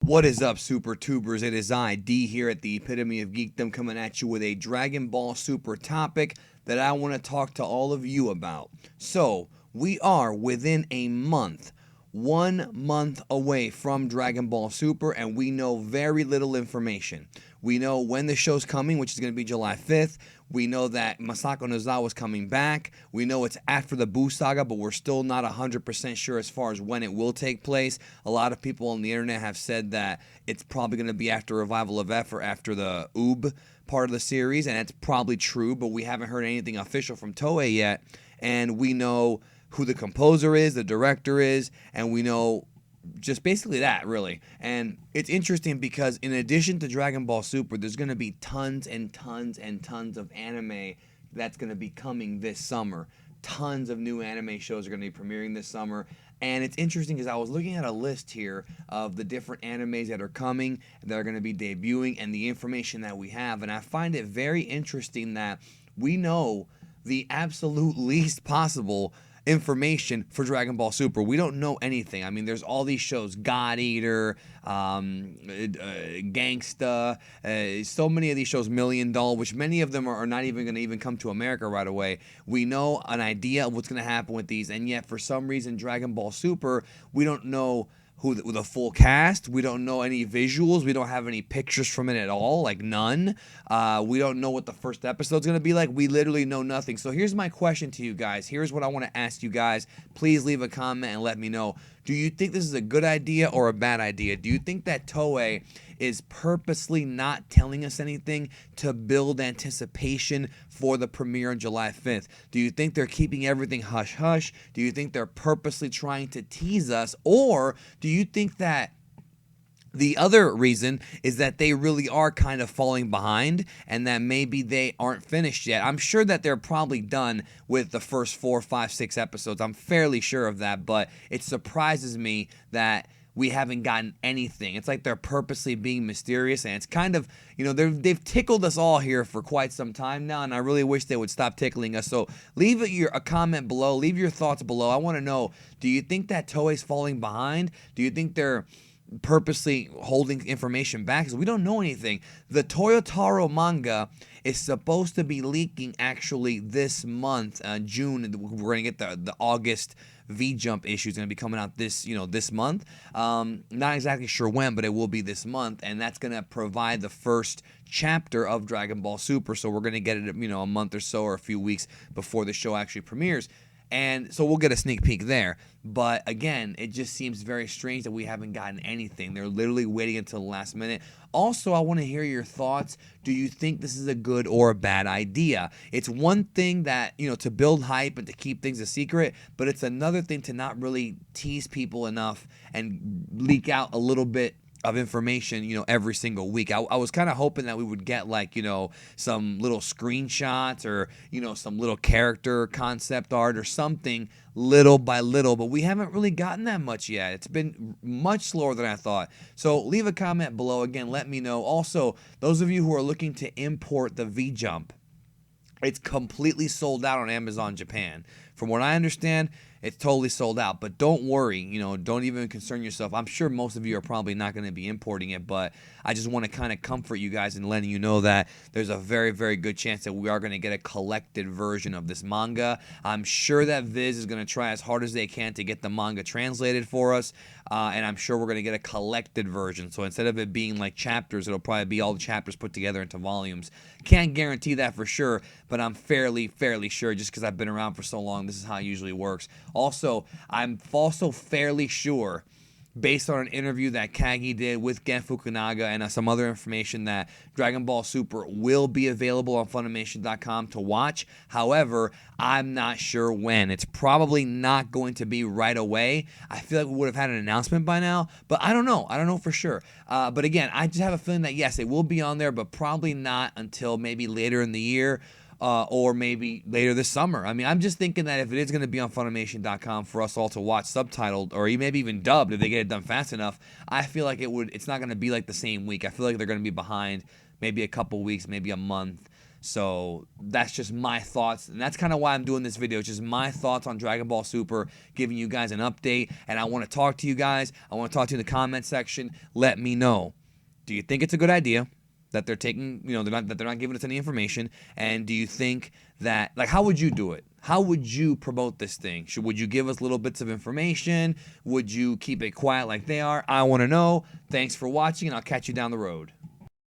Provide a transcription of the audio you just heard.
What is up, Super Tubers? It is I, D, here at the Epitome of Geekdom, coming at you with a Dragon Ball Super topic that I want to talk to all of you about. So, we are within a month, 1 month away from Dragon Ball Super, and we know very little information. We know when the show's coming, which is going to be July 5th. We know that Masako Nozawa is coming back. We know it's after the Buu saga, but we're still not 100% sure as far as when it will take place. A lot of people on the internet have said that it's probably going to be after Revival of F or after the Oob part of the series, and that's probably true, but we haven't heard anything official from Toei yet. And we know who the composer is, the director is, and we know just basically that, really. And it's interesting because in addition to Dragon Ball Super, there's going to be tons and tons and tons of anime that's going to be coming this summer. Tons of new anime shows are going to be premiering this summer. And it's interesting because I was looking at a list here of the different animes that are coming, that are going to be debuting, and the information that we have. And I find it very interesting that we know the absolute least possible information for Dragon Ball Super. We don't know anything. I mean, there's all these shows, God Eater, Gangsta, so many of these shows, Million Doll, which many of them are not even going to even come to America right away. We know an idea of what's going to happen with these, and yet for some reason Dragon Ball Super, we don't know who the full cast. We don't know any visuals. We don't have any pictures from it at all, like none. We don't know what the first episode's going to be like. We literally know nothing. So here's my question to you guys. Here's what I want to ask you guys. Please leave a comment and let me know. Do you think this is a good idea or a bad idea? Do you think that Toei is purposely not telling us anything to build anticipation for the premiere on July 5th? Do you think they're keeping everything hush-hush? Do you think they're purposely trying to tease us? Or do you think that the other reason is that they really are kind of falling behind and that maybe they aren't finished yet? I'm sure that they're probably done with the first 4, 5, 6 episodes. I'm fairly sure of that, but it surprises me that we haven't gotten anything. It's like they're purposely being mysterious, and it's kind of, you know, they've tickled us all here for quite some time now, and I really wish they would stop tickling us. So leave a comment below. Leave your thoughts below. I want to know, do you think that Toei's falling behind? Do you think they're purposely holding information back? Because we don't know anything. The Toyotaro manga is supposed to be leaking actually this month, June. We're going to get the August V-Jump issue is going to be coming out this month. Not exactly sure when, but it will be this month, and that's going to provide the first chapter of Dragon Ball Super. So we're going to get it, a month or so or a few weeks before the show actually premieres. And so we'll get a sneak peek there. But again, it just seems very strange that we haven't gotten anything. They're literally waiting until the last minute. Also, I want to hear your thoughts. Do you think this is a good or a bad idea? It's one thing that, to build hype and to keep things a secret, but it's another thing to not really tease people enough and leak out a little bit of information, every single week. I was kind of hoping that we would get some little screenshots or, some little character concept art or something little by little, but we haven't really gotten that much yet. It's been much slower than I thought. So leave a comment below. Again, let me know. Also, those of you who are looking to import the V-Jump, it's completely sold out on Amazon Japan. From what I understand, it's totally sold out. But don't worry, don't even concern yourself. I'm sure most of you are probably not going to be importing it, but I just want to kind of comfort you guys in letting you know that there's a very, very good chance that we are going to get a collected version of this manga. I'm sure that Viz is going to try as hard as they can to get the manga translated for us, and I'm sure we're going to get a collected version. So instead of it being like chapters, it'll probably be all the chapters put together into volumes. Can't guarantee that for sure, but I'm fairly sure, just because I've been around for so long, this is how it usually works. Also, I'm also fairly sure, based on an interview that Kagi did with Gen Fukunaga and some other information, that Dragon Ball Super will be available on Funimation.com to watch. However, I'm not sure when. It's probably not going to be right away. I feel like we would have had an announcement by now, but I don't know. I don't know for sure. But again, I just have a feeling that, yes, it will be on there, but probably not until maybe later in the year. Or maybe later this summer. I mean, I'm just thinking that if it is going to be on Funimation.com for us all to watch subtitled, or maybe even dubbed if they get it done fast enough, I feel like it's not going to be like the same week. I feel like they're going to be behind maybe a couple weeks, maybe a month. So that's just my thoughts, and that's kind of why I'm doing this video. It's just my thoughts on Dragon Ball Super, giving you guys an update, and I want to talk to you guys. I want to talk to you in the comment section. Let me know. Do you think it's a good idea that they're taking, that they're not giving us any information? And do you think that, like, how would you do it? How would you promote this thing? Would you give us little bits of information? Would you keep it quiet like they are? I want to know. Thanks for watching, and I'll catch you down the road.